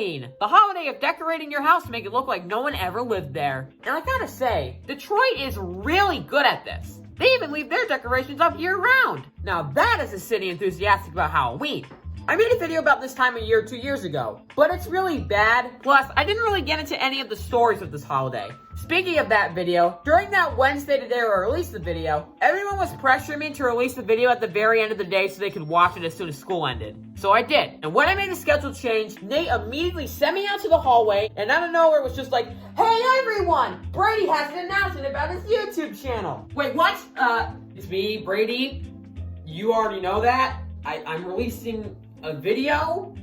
Halloween, the holiday of decorating your house to make it look like no one ever lived there. And I gotta say, Detroit is really good at this. They even leave their decorations up year-round. Now that is a city enthusiastic about Halloween. I made a video about this time of year 2 years ago, but it's really bad. Plus, I didn't really get into any of the stories of this holiday. Speaking of that video, during that Wednesday today where I released the video, everyone was pressuring me to release the video at the very end of the day so they could watch it as soon as school ended. So I did. And when I made the schedule change, Nate immediately sent me out to the hallway, and out of nowhere was just like, "Hey everyone, Brady has an announcement about his YouTube channel." Wait, what? It's me, Brady. You already know that. I'm releasing a video,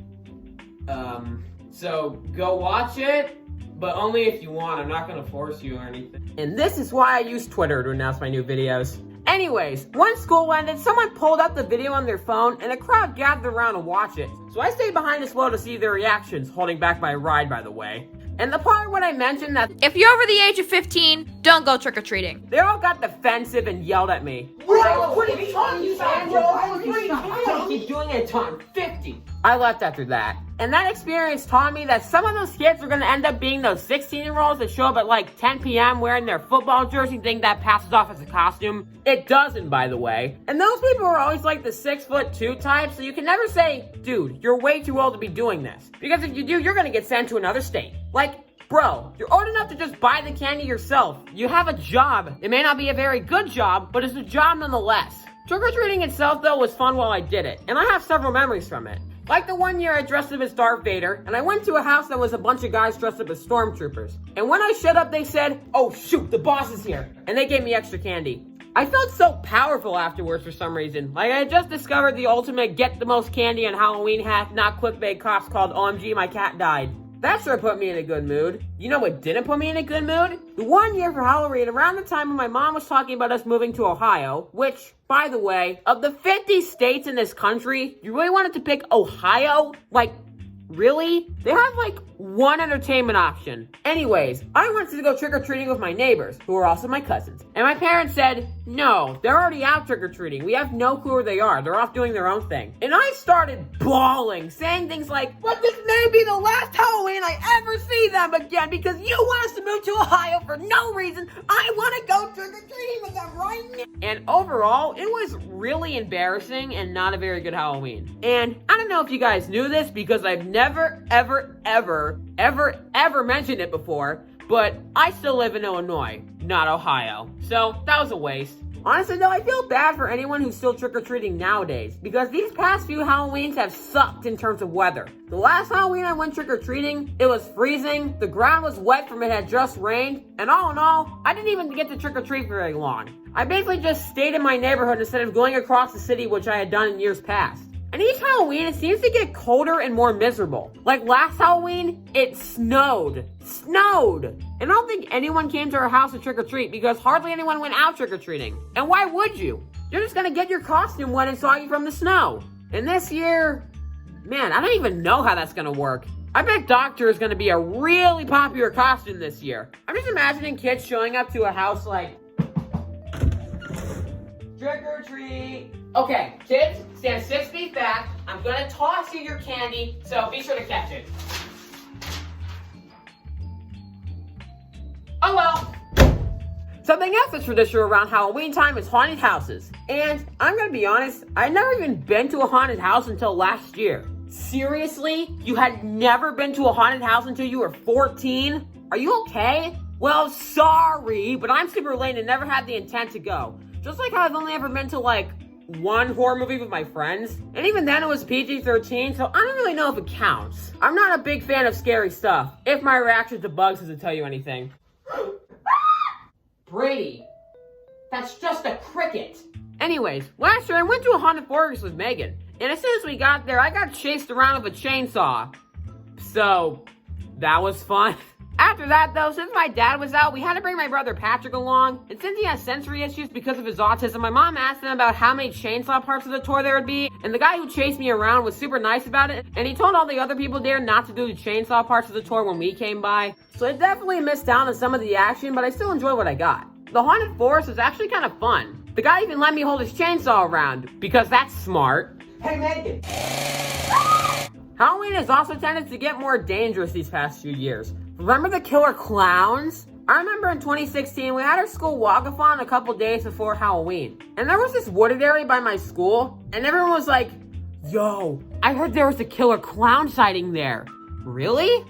so go watch it, but only if you want. I'm not gonna force you or anything. And this is why I use Twitter to announce my new videos. Anyways, once school ended, someone pulled up the video on their phone and a crowd gathered around to watch it. So I stayed behind as well to see their reactions, holding back my ride, by the way. And the part when I mentioned that if you're over the age of 15, don't go trick-or-treating. they all got defensive and yelled at me. What are you talking about, bro? I keep doing it until I'm 50. I left after that. And that experience taught me that some of those kids are going to end up being those 16-year-olds that show up at like 10 p.m. wearing their football jersey thing that passes off as a costume. It doesn't, by the way. And those people are always like the 6'2" type, so you can never say, "Dude, you're way too old to be doing this." Because if you do, you're going to get sent to another state. Like, bro, you're old enough to just buy the candy yourself. You have a job. It may not be a very good job, but it's a job nonetheless. Trick-or-treating itself, though, was fun while I did it, and I have several memories from it. Like the one year I dressed up as Darth Vader, and I went to a house that was a bunch of guys dressed up as stormtroopers. And when I showed up, they said, "Oh shoot, the boss is here," and they gave me extra candy. I felt so powerful afterwards for some reason. Like I had just discovered the ultimate get the most candy on Halloween hack, not clickbait cops called "OMG, my cat died." That sure put me in a good mood. You know what didn't put me in a good mood? The one year for Halloween, around the time when my mom was talking about us moving to Ohio, which, by the way, of the 50 states in this country, you really wanted to pick Ohio? Like, really? They have like one entertainment option. Anyways, I went to go trick-or-treating with my neighbors, who are also my cousins. And my parents said, "No, they're already out trick-or-treating. We have no clue where they are. They're off doing their own thing." And I started bawling, saying things like, "But this may be the last Halloween I ever see them again because you want us to move to Ohio for no reason. I want to go trick-or-treating with them right now." And overall, it was really embarrassing and not a very good Halloween. And I don't know if you guys knew this because I've never, ever mentioned it before, but I still live in Illinois, not Ohio. So that was a waste. Honestly though, I feel bad for anyone who's still trick-or-treating nowadays, because these past few Halloweens have sucked in terms of weather. The last Halloween I went trick-or-treating, it was freezing, the ground was wet from it had just rained, and all in all, I didn't even get to trick-or-treat very long. I basically just stayed in my neighborhood instead of going across the city, which I had done in years past. And each Halloween, it seems to get colder and more miserable. Like last Halloween, it snowed. And I don't think anyone came to our house to trick-or-treat because hardly anyone went out trick-or-treating. And why would you? You're just gonna get your costume wet and soggy from the snow. And this year, man, I don't even know how that's gonna work. I bet Doctor is gonna be a really popular costume this year. I'm just imagining kids showing up to a house like, "Trick-or-treat." Okay, kids, stand 6 feet back. I'm gonna toss you your candy, so be sure to catch it. Oh well. Something else that's traditional around Halloween time is haunted houses. And I'm gonna be honest, I'd never even been to a haunted house until last year. Seriously? You had never been to a haunted house until you were 14? Are you okay? Well, sorry, but I'm super late and never had the intent to go. Just like how I've only ever been to like one horror movie with my friends, and even then it was PG-13, so I don't really know if it counts. I'm not a big fan of scary stuff, if my reaction to bugs doesn't tell you anything. Brady, that's just a cricket. Anyways, last year I went to a haunted forest with Megan, and as soon as we got there, I got chased around with a chainsaw. So, that was fun. After that, though, since my dad was out, we had to bring my brother Patrick along. And since he has sensory issues because of his autism, my mom asked him about how many chainsaw parts of the tour there would be. And the guy who chased me around was super nice about it. And he told all the other people there not to do the chainsaw parts of the tour when we came by. So I definitely missed out on some of the action, but I still enjoyed what I got. The haunted forest was actually kind of fun. The guy even let me hold his chainsaw around, because that's smart. Hey, Megan. Halloween has also tended to get more dangerous these past few years. Remember the killer clowns? I remember in 2016, we had our school walk-a-thon a couple days before Halloween. And there was this wooded area by my school, and everyone was like, yo, I heard there was a killer clown sighting there. Really?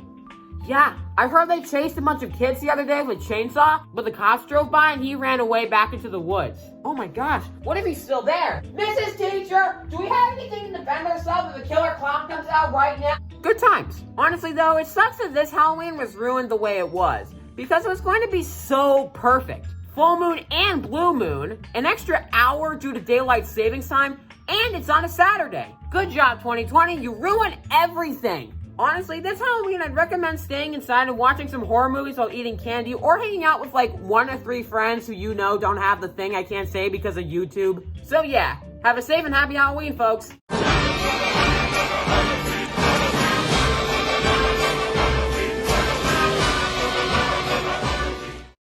Yeah, I heard they chased a bunch of kids the other day with a chainsaw, but the cops drove by and he ran away back into the woods. Oh my gosh, what if he's still there? Mrs. Teacher, do we have anything to defend ourselves if the killer clown comes out right now? Good times. Honestly though, it sucks that this Halloween was ruined the way it was, because it was going to be so perfect. Full moon and blue moon, an extra hour due to daylight savings time, and it's on a Saturday. Good job, 2020, you ruined everything. Honestly, this Halloween, I'd recommend staying inside and watching some horror movies while eating candy, or hanging out with like 1 or 3 friends who you know don't have the thing I can't say because of YouTube. So yeah, have a safe and happy Halloween, folks.